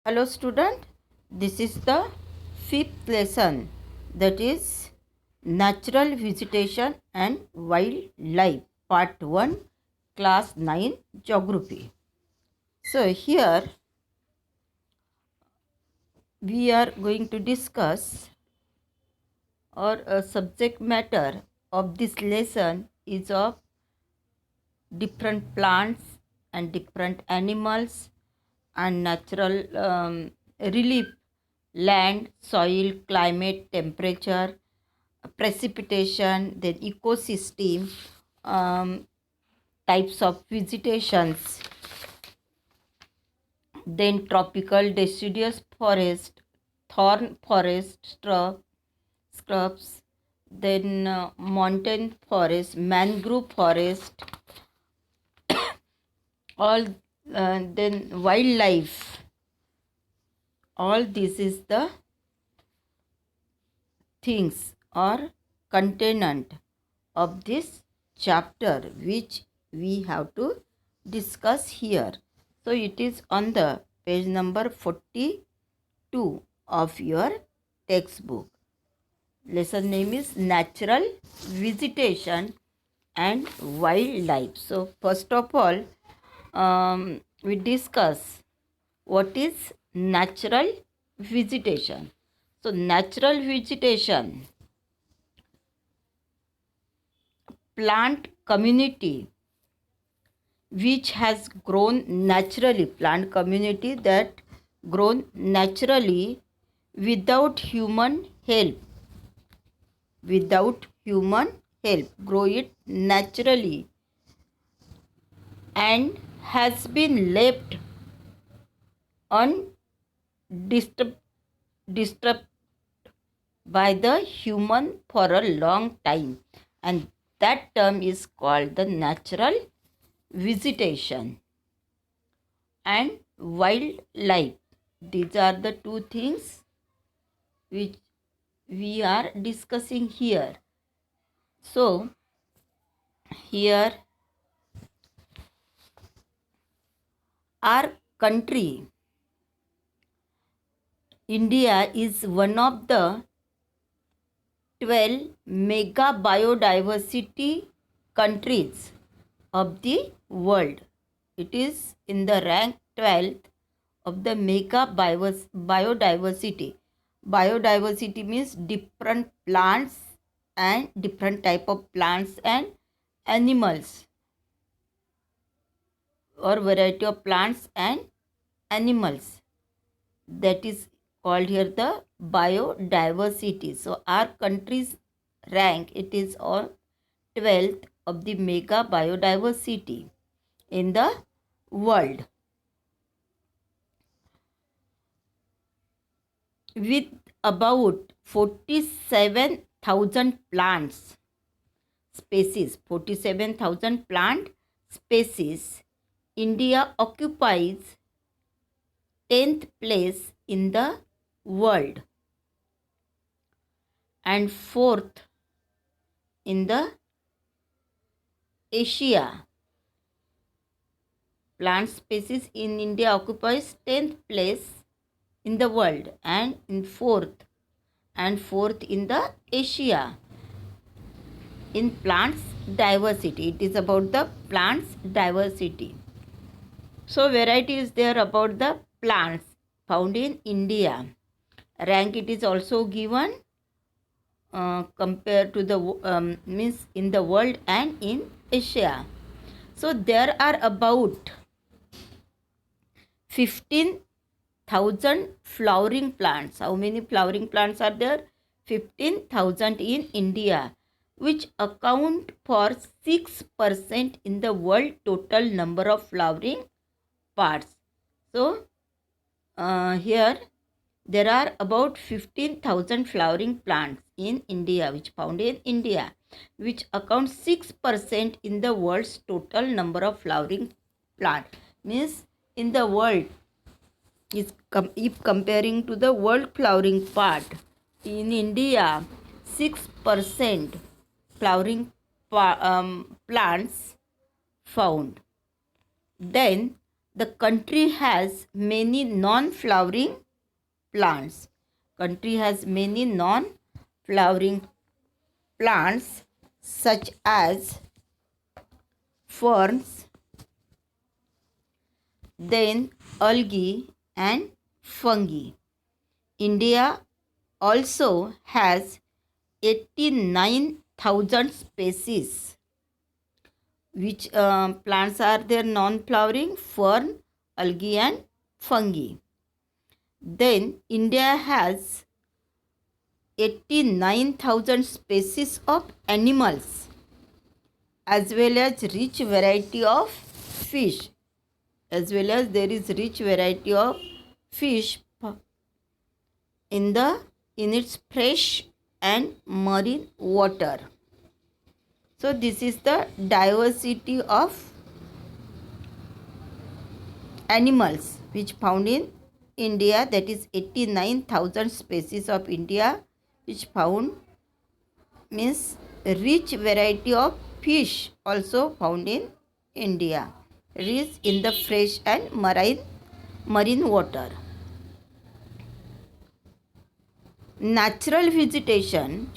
Hello student, this is the fifth lesson, that is Natural Vegetation and Wildlife Part 1, Class 9 Geography. So here we are going to discuss, or a subject matter of this lesson is of different plants and different animals and natural relief, land, soil, climate, temperature, precipitation, then ecosystem, types of vegetations, then tropical deciduous forest, thorn forest, scrubs, then mountain forest, mangrove forest, all, then wildlife. All this is the things or content of this chapter which we have to discuss here. So it is on the page number 42 of your textbook. Lesson name is Natural Vegetation and Wildlife. So first of all, we discuss what is natural vegetation. So natural vegetation, plant community which has grown naturally, plant community that grown naturally without human help, grow it naturally and has been left undisturbed disturbed by the human for a long time, and that term is called the natural vegetation and wildlife. These are the two things which we are discussing here. So here our country, India, is one of the 12 mega biodiversity countries of the world. It is in the rank 12th of the mega biodiversity. Biodiversity means different plants and different type of plants and animals, or variety of plants and animals. That is called here the biodiversity. So our country's rank, it is on 12th of the mega biodiversity in the world, with about 47,000 plants species. 47,000 plant species. India occupies 10th place in the world and 4th in the Asia. Plant species in India occupies 10th place in the world and in 4th in the Asia in plants diversity. It is about the plants diversity. So variety is there about the plants found in India. Rank it is also given compared to the means in the world and in Asia. So there are about 15,000 flowering plants. How many flowering plants are there? 15,000 in India, which account for 6% in the world total number of flowering parts. So here there are about 15,000 flowering plants in India, which found in India, which accounts 6% in the world's total number of flowering plants. Means in the world, is if comparing to the world flowering part, in India 6% flowering plants found. Then the country has many non-flowering plants. Country has many non-flowering plants such as ferns, then algae and fungi. India also has 89,000 species. Which plants are there non-flowering? Fern, algae and fungi. Then India has 89,000 species of animals as well as rich variety of fish. As well as there is rich variety of fish in its fresh and marine water. So this is the diversity of animals which found in India, that is 89,000 species of India which found, means rich variety of fish also found in India. It is in the fresh and marine water. Natural vegetation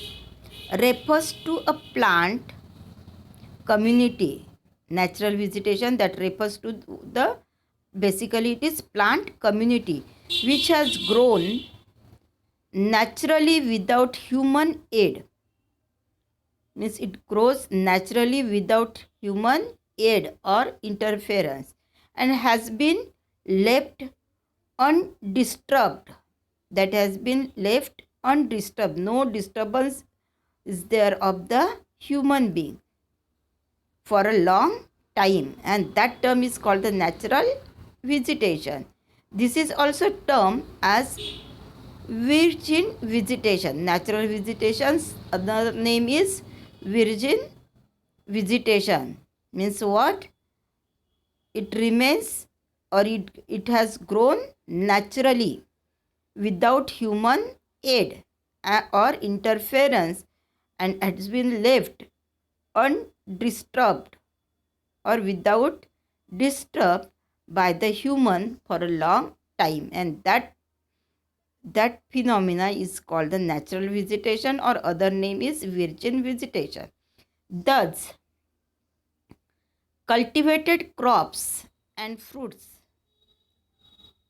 refers to a plant community. Natural vegetation that refers to the, basically it is plant community which has grown naturally without human aid. Means it grows naturally without human aid or interference and has been left undisturbed. That has been left undisturbed. No disturbance is there of the human being for a long time, and that term is called the natural vegetation. This is also termed as virgin vegetation. Natural vegetation's other name is virgin vegetation. Means what? It remains, or it has grown naturally without human aid or interference and has been left undisturbed or without disturb by the human for a long time, and that phenomena is called the natural vegetation, or other name is virgin vegetation. Thus, cultivated crops and fruits,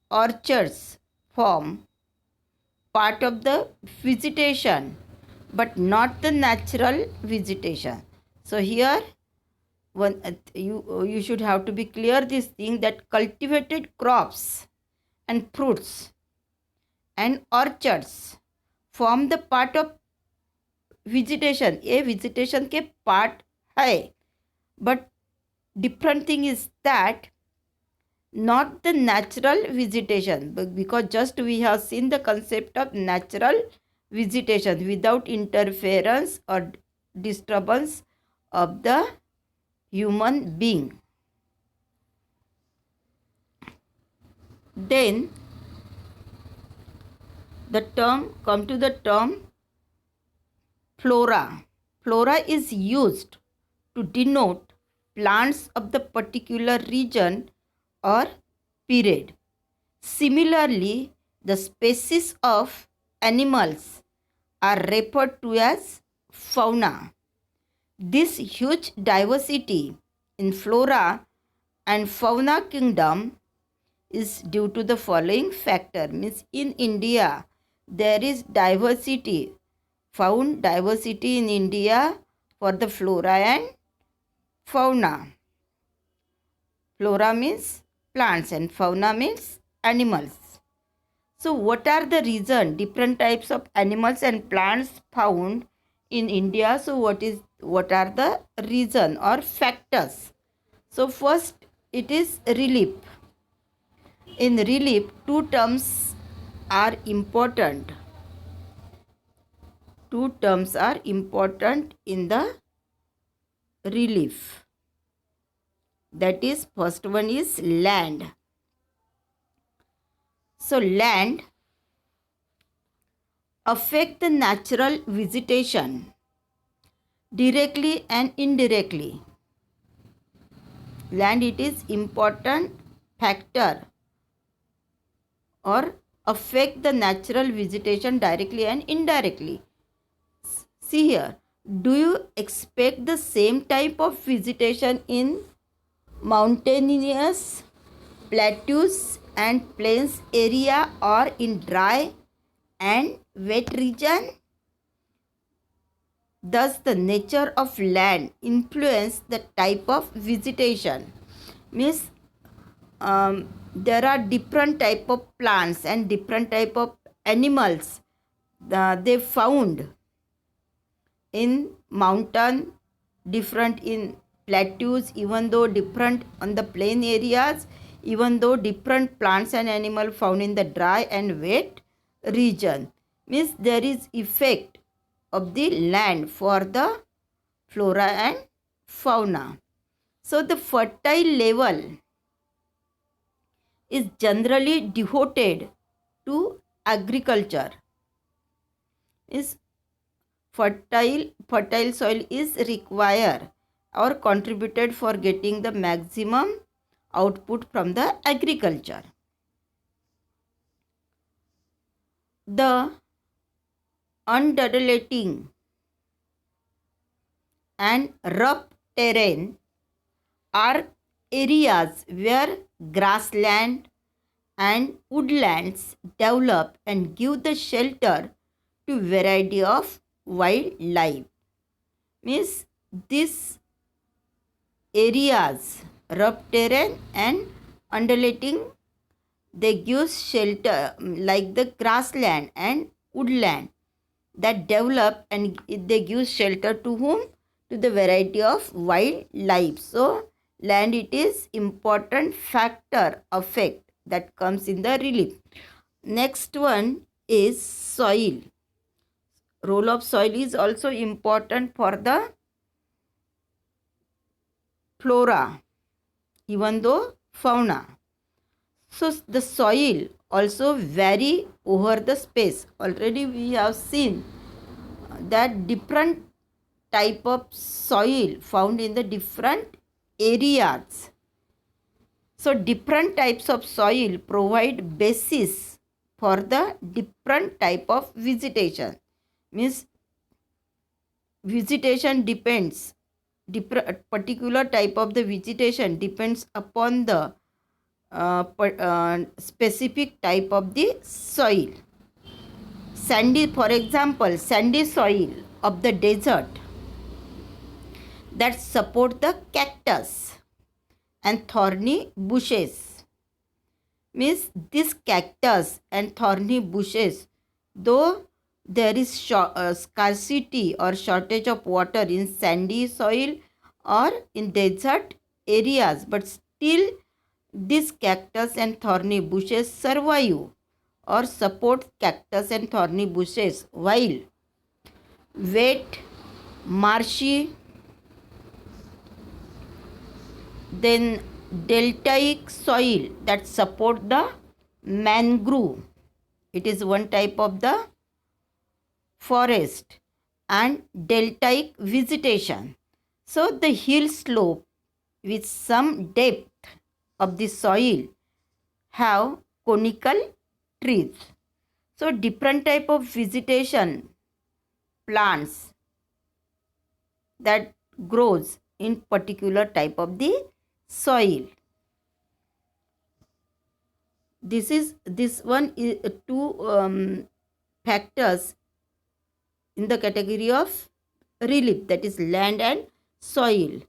orchards form part of the vegetation but not the natural vegetation. So here you should have to be clear this thing, that cultivated crops and fruits and orchards form the part of vegetation. ये vegetation के part है, but different thing is that not the natural vegetation, because just we have seen the concept of natural vegetation without interference or disturbance of the human being. Then the term flora. Flora is used to denote plants of the particular region or period. Similarly, the species of animals are referred to as fauna. This huge diversity in flora and fauna kingdom is due to the following factor. Means in India there is diversity, found diversity in India for the flora and fauna. Flora means plants and fauna means animals. So what are the reason? Different types of animals and plants found in India. So what are the reason or factors? So first it is relief. In relief, two terms are important. Two terms are important in the relief. That is, first one is land. So land affect the natural vegetation directly and indirectly. Land, it is important factor or affect the natural vegetation directly and indirectly. See here, do you expect the same type of vegetation in mountainous plateaus and plains area or in dry and wet region? Thus, the nature of land influence the type of vegetation. Means there are different type of plants and different type of animals they found in mountain, different in plateaus, even though different on the plain areas, even though different plants and animal found in the dry and wet region. Means there is effect of the land for the flora and fauna. So the fertile level is generally devoted to agriculture. Is fertile soil is required or contributed for getting the maximum output from the agriculture. The undulating and rough terrain are areas where grassland and woodlands develop and give the shelter to variety of wildlife. Means these areas, rough terrain and undulating, they give shelter like the grassland and woodland that develop and they give shelter to whom? To the variety of wildlife. So land, it is important factor effect that comes in the relief. Next one is soil. Role of soil is also important for the flora, even though fauna. So the soil also vary over the space. Already we have seen that different type of soil found in the different areas. So different types of soil provide basis for the different type of vegetation. Means vegetation depends, particular type of the vegetation depends upon the specific type of the soil. Sandy, for example, sandy soil of the desert that support the cactus and thorny bushes. Means this cactus and thorny bushes, though there is scarcity or shortage of water in sandy soil or in desert areas, but still this cactus and thorny bushes survive or support cactus and thorny bushes, while wet, marshy, then deltaic soil that support the mangrove, it is one type of the forest, and deltaic vegetation. So the hill slope with some depth of the soil have conical trees. So different type of vegetation, plants that grows in particular type of the soil. This one is two factors in the category of relief, that is land and soil.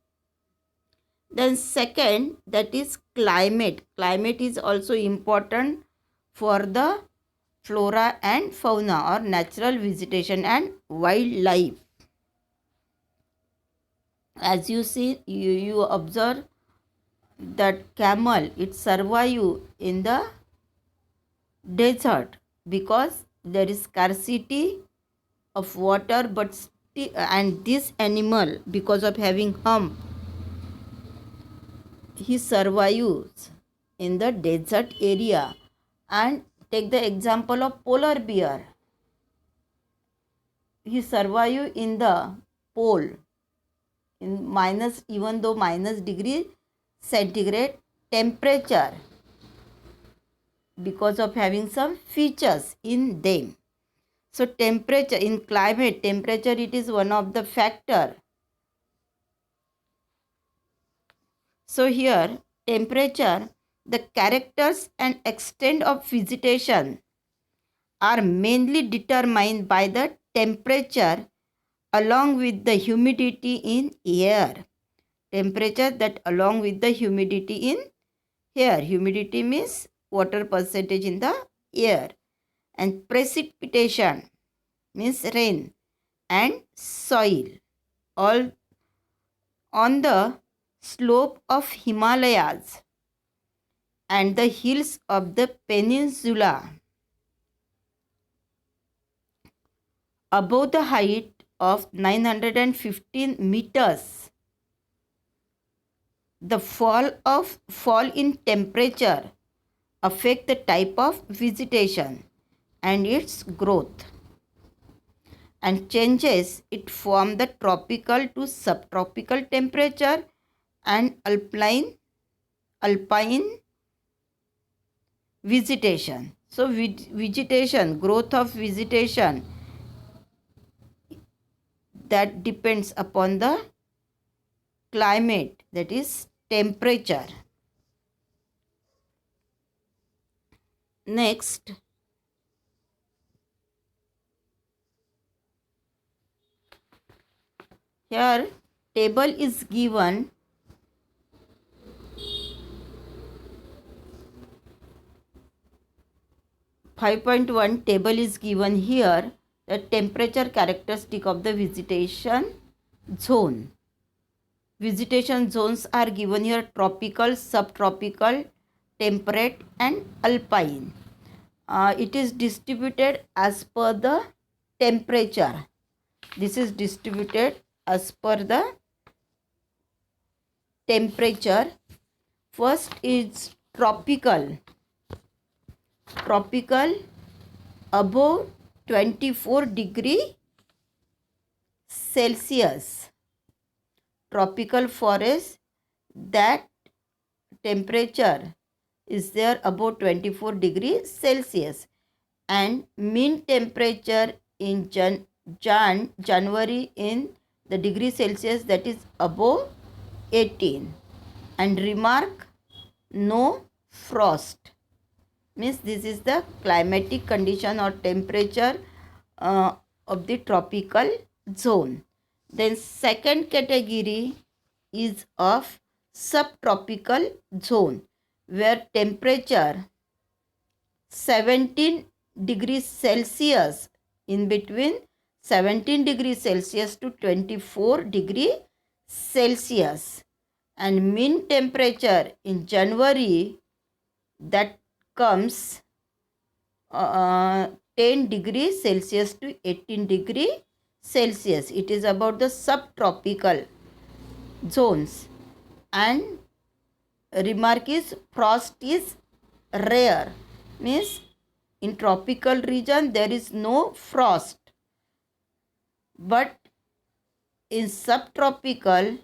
Then second, that is climate. Climate is also important for the flora and fauna or natural vegetation and wildlife. As you see, you observe that camel, it survive in the desert because there is scarcity of water, but still, and this animal, because of having hump, he survives in the desert area. And take the example of polar bear, he survive in the pole in minus, even though minus degree centigrade temperature, because of having some features in them. So temperature, in climate, temperature, it is one of the factor. So here, temperature, the characters and extent of vegetation are mainly determined by the temperature along with the humidity in air. Temperature that along with the humidity in air. Humidity means water percentage in the air. And precipitation means rain and soil. All on the slope of Himalayas and the hills of the peninsula above the height of 915 meters. The fall in temperature affect the type of vegetation and its growth, and changes it from the tropical to subtropical temperature and alpine vegetation. So vegetation, growth of vegetation, that depends upon the climate, that is temperature. Next, here table is given. 5.1 table is given here. The temperature characteristic of the vegetation zone. Vegetation zones are given here: tropical, subtropical, temperate and alpine. It is distributed as per the temperature. This is distributed as per the temperature. First is tropical. Tropical above 24 degree Celsius. Tropical forest, that temperature is there above 24 degree Celsius, and mean temperature in January in the degree Celsius, that is above 18. And remark, no frost, means this is the climatic condition or temperature of the tropical zone. Then second category is of subtropical zone, where temperature 17 degrees Celsius, in between 17 degrees Celsius to 24 degree Celsius, and mean temperature in January, that comes 10 degrees Celsius to 18 degree Celsius. It is about the subtropical zones. And remark is, frost is rare, means in tropical region there is no frost, but in subtropical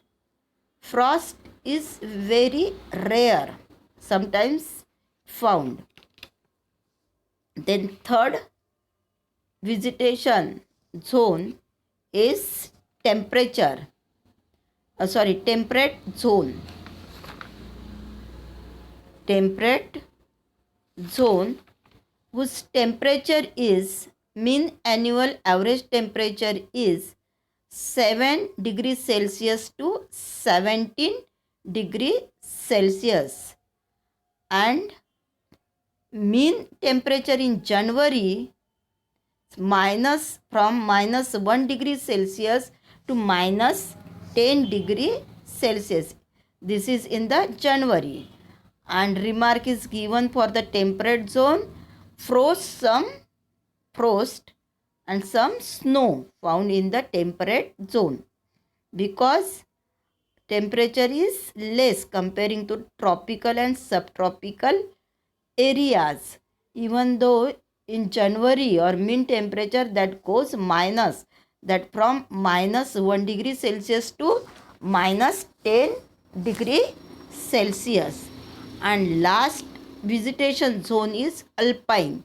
frost is very rare, sometimes found. Then third vegetation zone is temperate zone. Temperate zone, whose temperature is, mean annual average temperature is 7 degrees Celsius to 17 degree Celsius, and mean temperature in January from minus 1 degree Celsius to minus 10 degree Celsius. This is in the January. And remark is given for the temperate zone, frost and some snow found in the temperate zone, because temperature is less comparing to tropical and subtropical areas. Even though in January or mean temperature that goes minus, that from minus 1 degree Celsius to minus 10 degree Celsius. And last vegetation zone is alpine,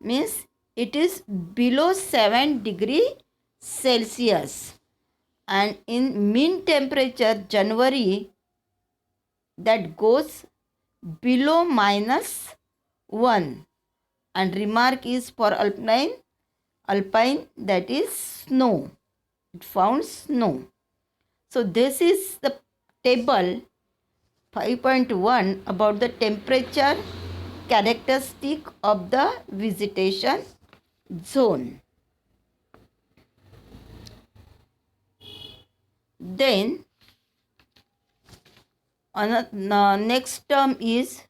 means it is below 7 degree Celsius, and in mean temperature January that goes below -1, and remark is for alpine that is snow, it found snow. So this is the table 5.1 about the temperature characteristic of the vegetation zone. Then next term is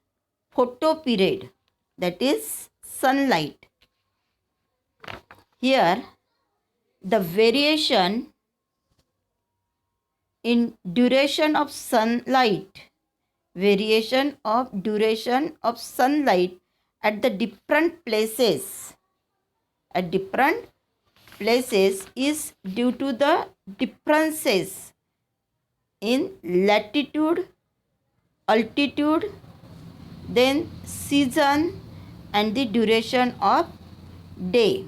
photoperiod, that is sunlight. Here the variation in duration of sunlight at the different places is due to the differences in latitude, altitude, then season and the duration of day.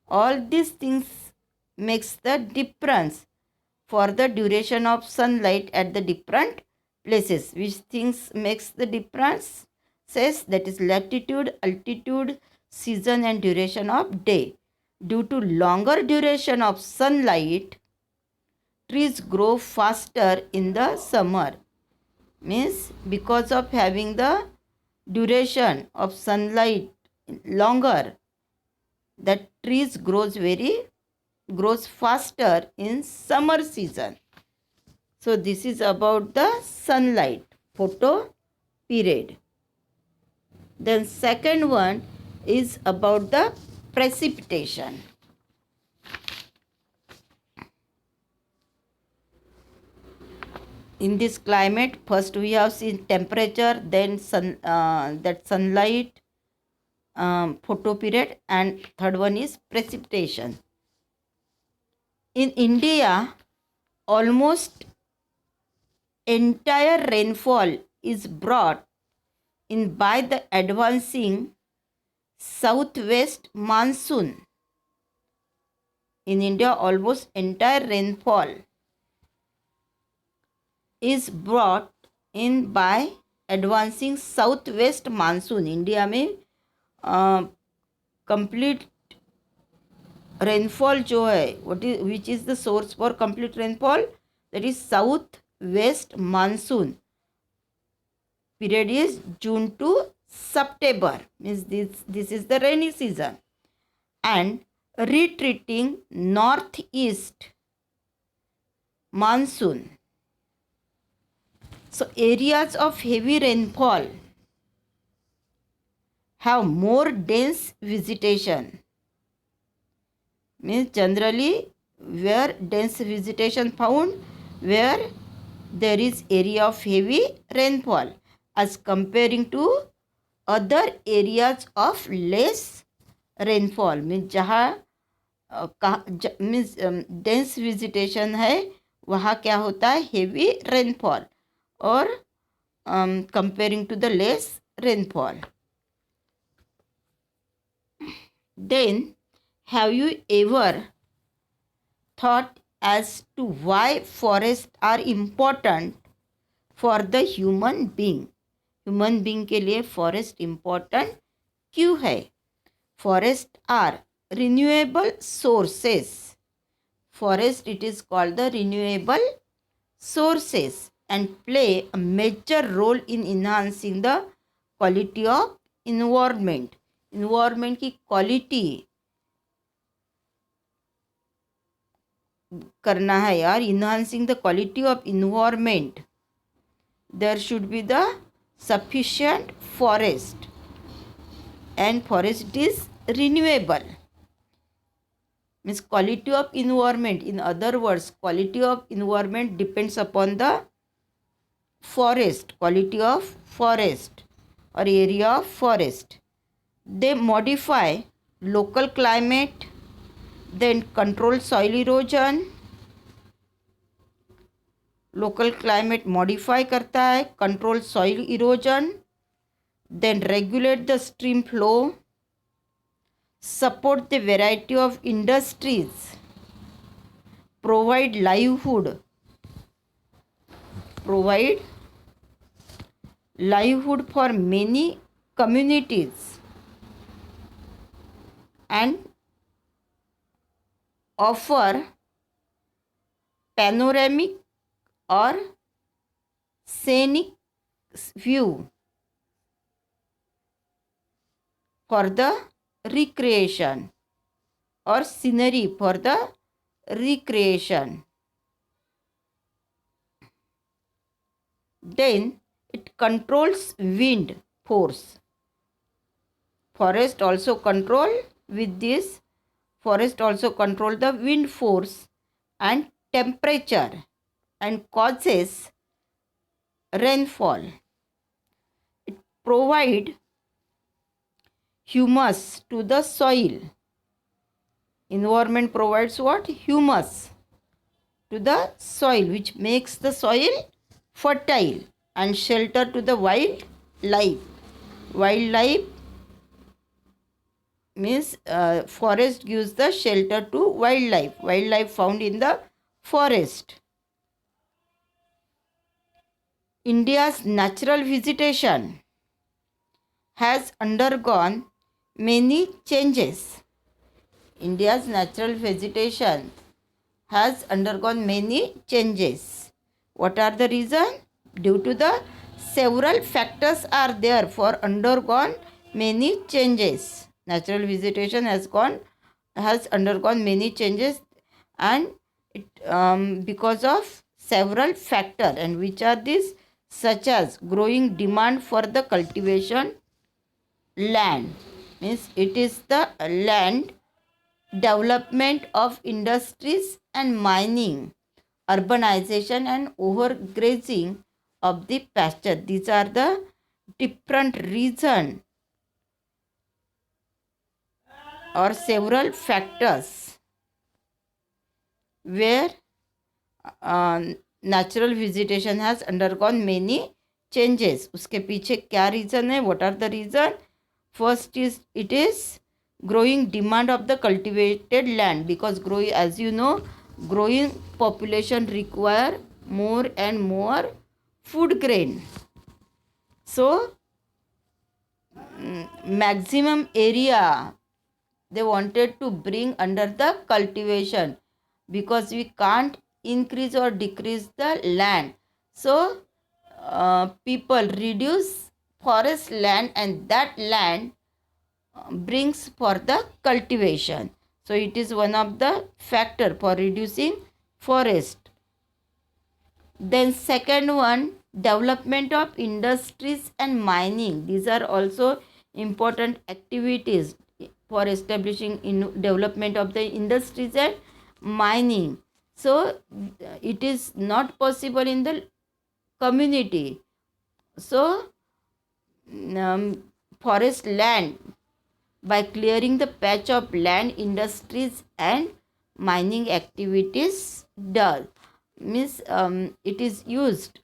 All these things makes the difference for the duration of sunlight at the different places. Which things makes the difference? Says that is latitude, altitude, season and duration of day. Due to longer duration of sunlight, trees grow faster in the summer. Means because of having the duration of sunlight longer, that trees grows faster in summer season. So this is about the sunlight, photo period. Then second one is about the precipitation. In this climate, first we have seen temperature, then sunlight, photoperiod, and third one is precipitation. In India, almost entire rainfall is brought in by the advancing southwest monsoon. In India, almost entire rainfall is brought in by advancing southwest monsoon. India में complete rainfall जो है, which is the source for complete rainfall, that is southwest monsoon. Period is June to September, means this is the rainy season, and retreating northeast monsoon. So areas of heavy rainfall have more dense vegetation. Means generally where dense vegetation found, where there is area of heavy rainfall, as comparing to other areas of less rainfall. Means जहाँ means dense vegetation है, वहाँ क्या होता है, heavy rainfall, और comparing to the less rainfall. Then have you ever thought as to why forests are important for the human being? Human being के लिए forest important क्यों है? Forest are renewable sources. Forest it is called the renewable sources and play a major role in enhancing the quality of environment. Environment की quality करना है यार, enhancing the quality of environment. There should be the sufficient forest, and forest is renewable. Means quality of environment, in other words, quality of environment depends upon the forest, quality of forest or area of forest. They modify local climate, then control soil erosion. Local climate modify करता है, control soil erosion, then regulate the stream flow, support the variety of industries, provide livelihood for many communities, and offer panoramic or scenic view for the recreation or scenery for the recreation. Then it controls wind force. Forest also control the wind force and temperature and causes rainfall. It provide humus to the soil. Environment provides what? Humus to the soil, which makes the soil fertile, and shelter to the wildlife. Wildlife means forest gives the shelter to wildlife found in the forest. India's natural vegetation has undergone many changes. India's natural vegetation has undergone many changes. What are the reasons? Due to the several factors are there for undergone many changes. Natural vegetation has undergone many changes, and because of several factors, and which are these? Such as growing demand for the cultivation land, means it is the land, development of industries and mining, urbanization and overgrazing of the pasture. These are the different reasons or several factors where natural vegetation has undergone many changes. उसके पीछे क्या reason है? What are the reason? First is it is growing demand of the cultivated land, because as you know, growing population require more and more food grain. So maximum area they wanted to bring under the cultivation, because we can't increase or decrease the land. So people reduce forest land, and that land brings for the cultivation. So it is one of the factor for reducing forest. Then second one, development of industries and mining. These are also important activities for establishing development of the industries and mining. So it is not possible in the community. So forest land, by clearing the patch of land, industries and mining activities does, means it is used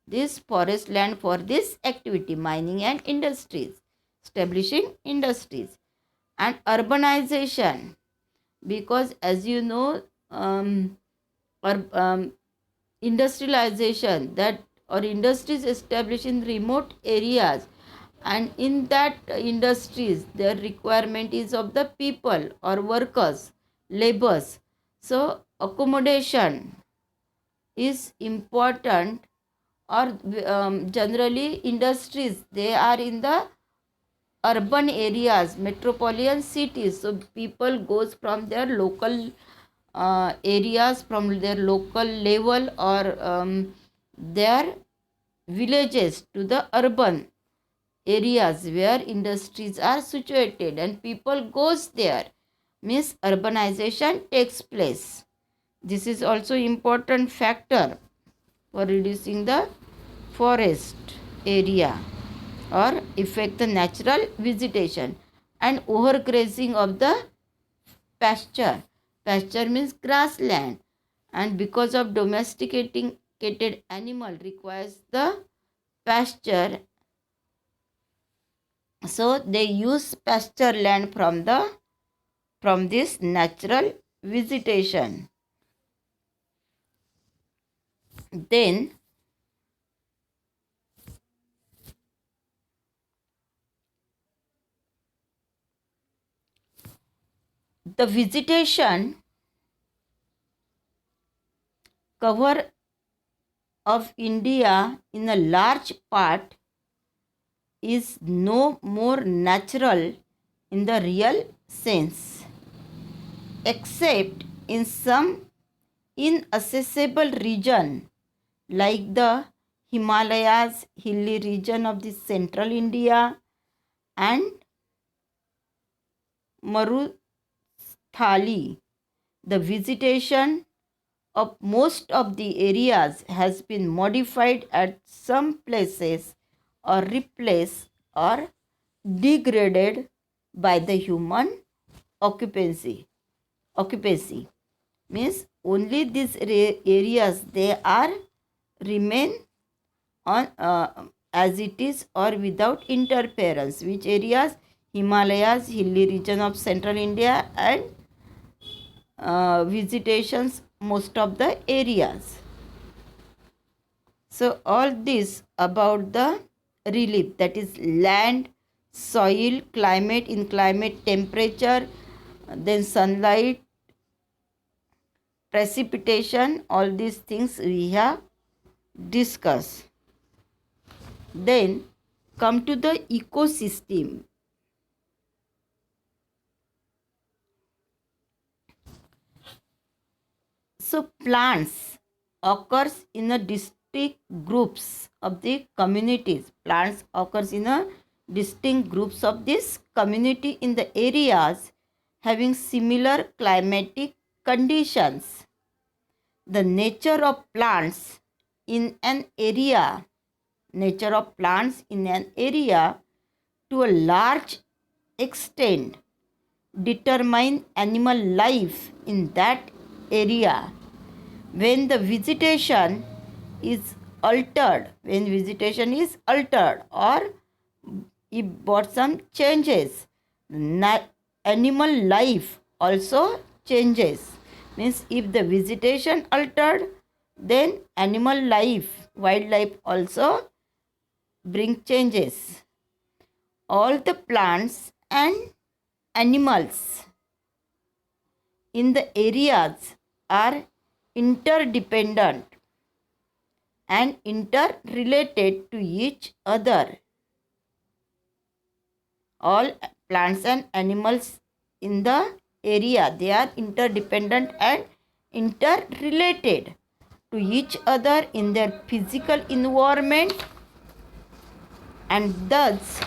this forest land for this activity, mining and industries, establishing industries. And urbanization, because as you know, industrialization, that or industries established in remote areas, and in that industries their requirement is of the people or workers, laborers. So accommodation is important, or generally industries they are in the urban areas, metropolitan cities. So people goes from their local areas, from their local level or their villages to the urban areas where industries are situated, and people goes there, means urbanization takes place. This is also important factor for reducing the forest area or affect the natural vegetation. And overgrazing of the pasture. Pasture means grassland, and because of domesticated animal requires the pasture, So they use pasture land from this natural vegetation. Then the vegetation cover of India in a large part is no more natural in the real sense, except in some inaccessible region like the Himalayas, hilly region of the central India, and Maruthali. The vegetation of most of the areas has been modified at some places or replaced or degraded by the human occupancy. Occupancy means only these areas they are remain on as it is or without interference. Which areas? Himalayas, hilly region of central India, and visitations most of the areas. So all this about the relief, that is land, soil, climate, in climate, temperature, then sunlight, precipitation, all these things we have discussed. Then come to the ecosystem. So plants occurs in a distinct groups of the communities. Plants occurs in a distinct groups of this community in the areas having similar climatic conditions. The nature of plants in an area, nature of plants in an area to a large extent determine animal life in that area. When the vegetation is altered, or if brought some changes, animal life also changes. Means if the vegetation altered, then animal life, wildlife also bring changes. All the plants and animals in the areas are interdependent and interrelated to each other. All plants and animals in the area, they are interdependent and interrelated to each other in their physical environment, and thus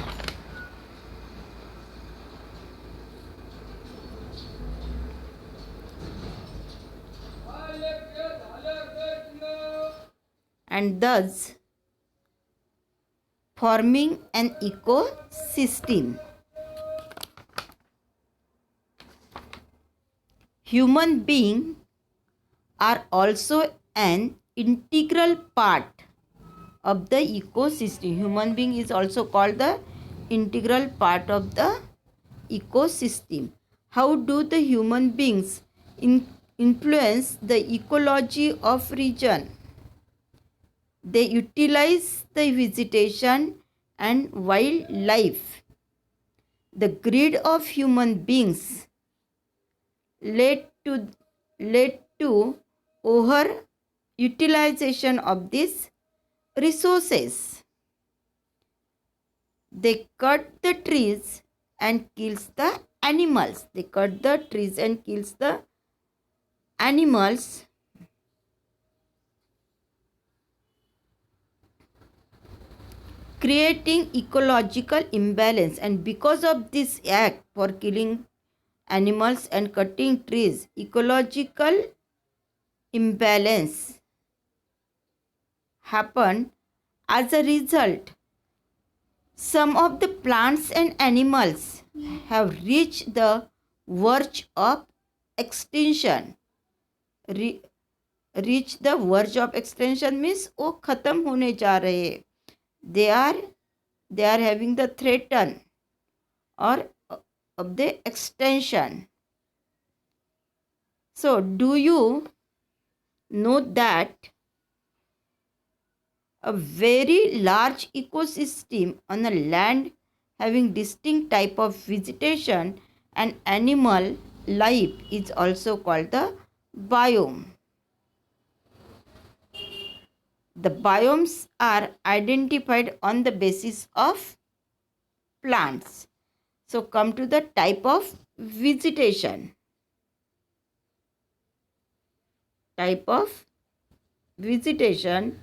forming an ecosystem. Human beings are also an integral part of the ecosystem. Human being is also called the integral part of the ecosystem. How do the human beings influence the ecology of region? They utilize the vegetation and wildlife. The greed of human beings led to over utilization of these resources. They cut the trees and kills the animals. They cut the trees and kills the animals, creating ecological imbalance. And because of this act for killing animals and cutting trees, ecological imbalance happened. As a result, some of the plants and animals have reached the verge of extinction. Reach the verge of extinction means वो खत्म होने जा रहे. They are having the threaten. or of the extension. So, do you know that a very large ecosystem on a land having distinct type of vegetation and animal life is also called the biome? The biomes are identified on the basis of plants. So come to the type of vegetation. Type of vegetation.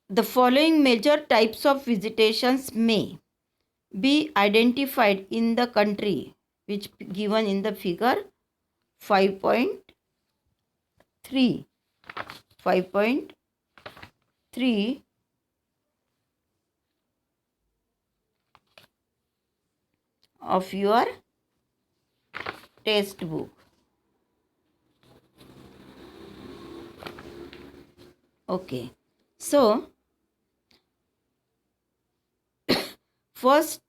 The following major types of vegetations may be identified in the country, which given in the figure 5.3. 5.3 of your textbook. Okay. So, first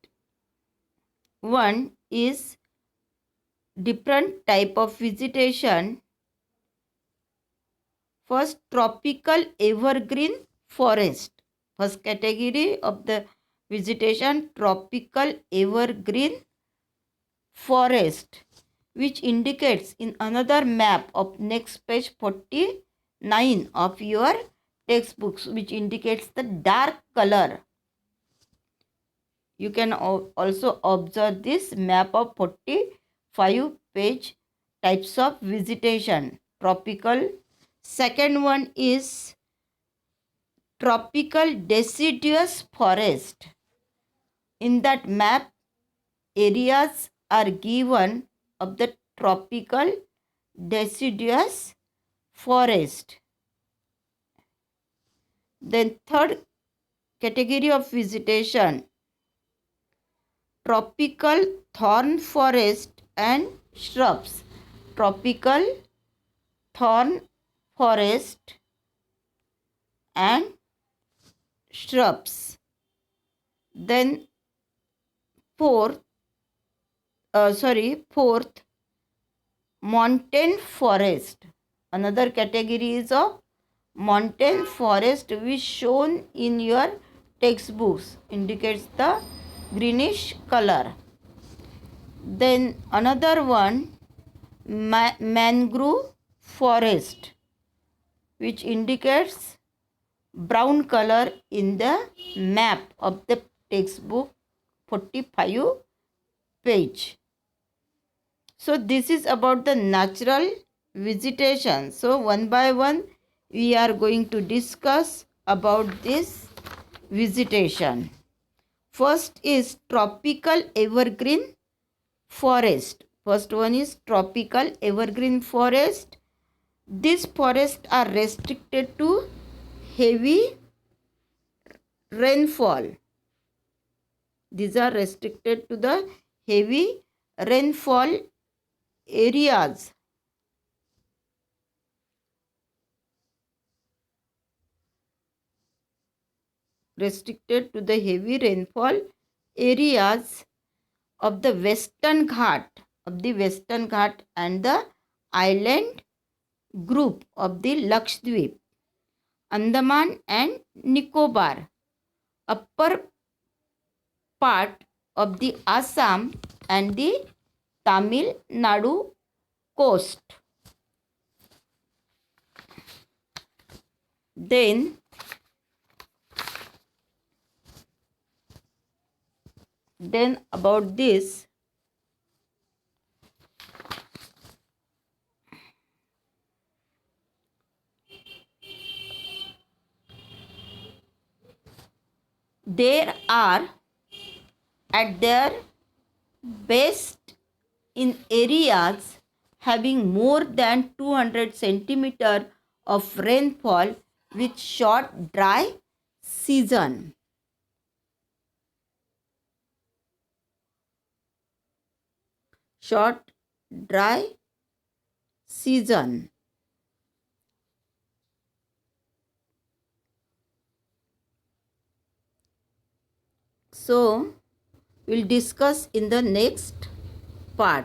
one is different type of vegetation. First, tropical evergreen forest. First category of the vegetation, tropical evergreen forest, which indicates in another map of next page 49 of your textbooks, which indicates the dark color. You can also observe this map of 45 page types of vegetation. Tropical. Second one is tropical deciduous forest. In that map, areas are given of the tropical deciduous forest. Then third category of vegetation, tropical thorn forest and shrubs. Tropical thorn forest and shrubs. Then fourth, mountain forest. Another category is of mountain forest, which shown in your textbooks, indicates the greenish color. Then another one, mangrove forest, which indicates brown color in the map of the textbook 45 page. So this is about the natural vegetation. So one by one we are going to discuss about this vegetation. First is tropical evergreen forest. First one is tropical evergreen forest. These forests are restricted to heavy rainfall. These are restricted to the heavy rainfall areas. Restricted to the heavy rainfall areas of the Western Ghat, and the island group of the Lakshadweep, Andaman and Nicobar, upper part of the Assam and the Tamil Nadu coast. Then about this, there are at their best in areas having more than 200 centimeter of rainfall with short dry season. Short dry season. So we'll discuss in the next part.